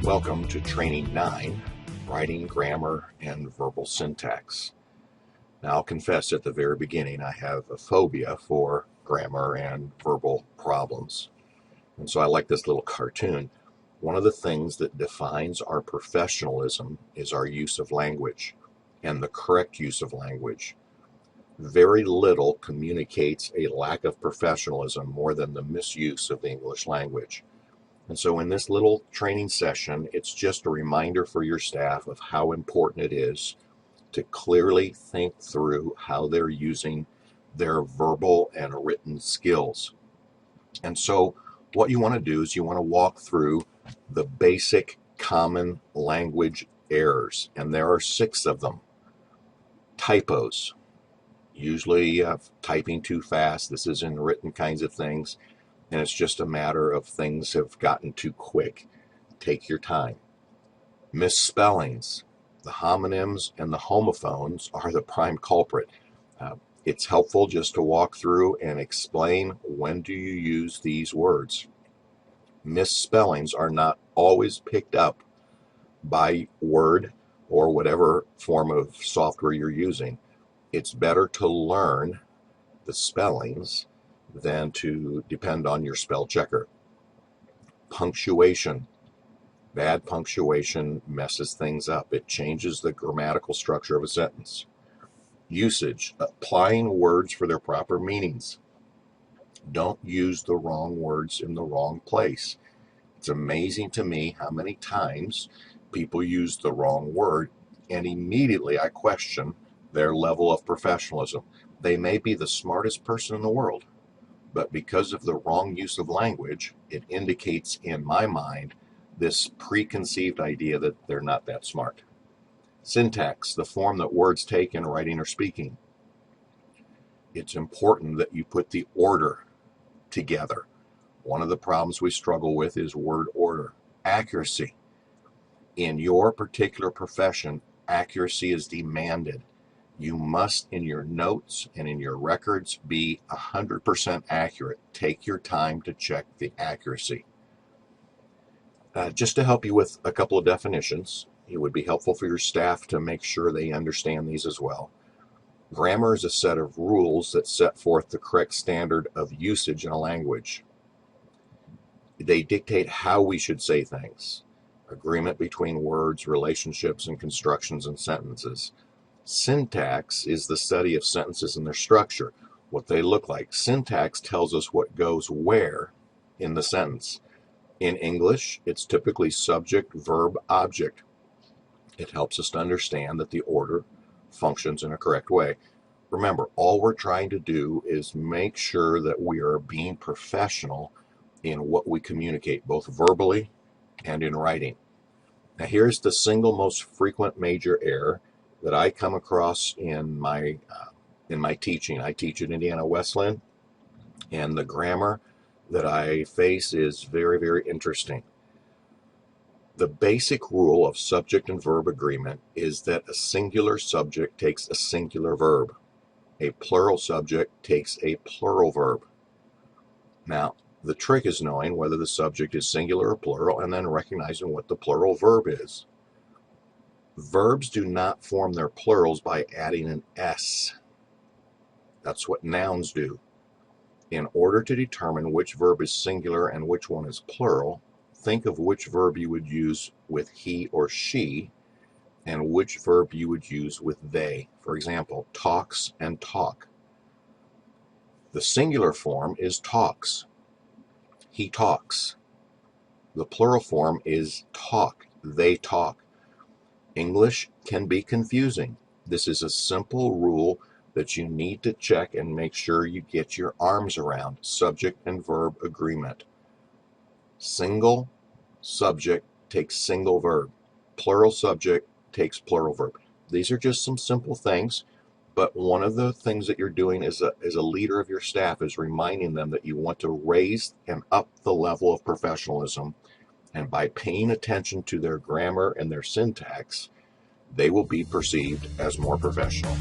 Welcome to Training 9, Writing, Grammar, and Verbal Syntax. Now, I'll confess at the very beginning I have a phobia for grammar and verbal problems. And so I like this little cartoon. One of the things that defines our professionalism is our use of language and the correct use of language. Very little communicates a lack of professionalism more than the misuse of the English language. And so in this little training session, it's just a reminder for your staff of how important it is to clearly think through how they're using their verbal and written skills. And so what you want to do is you want to walk through the basic common language errors, and there are 6 of them. Typos, usually typing too fast. This is in written kinds of things. And it's just a matter of things have gotten too quick. Take your time. Misspellings. The homonyms and the homophones are the prime culprit. It's helpful just to walk through and explain when do you use these words. Misspellings are not always picked up by Word or whatever form of software you're using. It's better to learn the spellings than to depend on your spell checker. Punctuation. Bad punctuation messes things up. It changes the grammatical structure of a sentence. Usage. Applying words for their proper meanings. Don't use the wrong words in the wrong place. It's amazing to me how many times people use the wrong word, and immediately I question their level of professionalism. They may be the smartest person in the world, but because of the wrong use of language, it indicates in my mind this preconceived idea that they're not that smart. Syntax, the form that words take in writing or speaking. It's important that you put the order together. One of the problems we struggle with is word order. Accuracy. In your particular profession, accuracy is demanded. You must, in your notes and in your records, be 100% accurate. Take your time to check the accuracy. Just to help you with a couple of definitions, it would be helpful for your staff to make sure they understand these as well. Grammar is a set of rules that set forth the correct standard of usage in a language. They dictate how we should say things. Agreement between words, relationships, and constructions and sentences. Syntax is the study of sentences and their structure, what they look like. Syntax tells us what goes where in the sentence. In English, it's typically subject, verb, object. It helps us to understand that the order functions in a correct way. Remember, all we're trying to do is make sure that we are being professional in what we communicate, both verbally and in writing. Now, here's the single most frequent major error that I come across in my teaching. I teach at Indiana Wesleyan, and the grammar that I face is very, very interesting. The basic rule of subject and verb agreement is that a singular subject takes a singular verb. A plural subject takes a plural verb. Now, the trick is knowing whether the subject is singular or plural and then recognizing what the plural verb is. Verbs do not form their plurals by adding an S. That's what nouns do. In order to determine which verb is singular and which one is plural, think of which verb you would use with he or she and which verb you would use with they. For example, talks and talk. The singular form is talks. He talks. The plural form is talk. They talk. English can be confusing. This is a simple rule that you need to check and make sure you get your arms around. Subject and verb agreement. Single subject takes single verb. Plural subject takes plural verb. These are just some simple things, but one of the things that you're doing as a leader of your staff is reminding them that you want to raise and up the level of professionalism. And by paying attention to their grammar and their syntax, they will be perceived as more professional.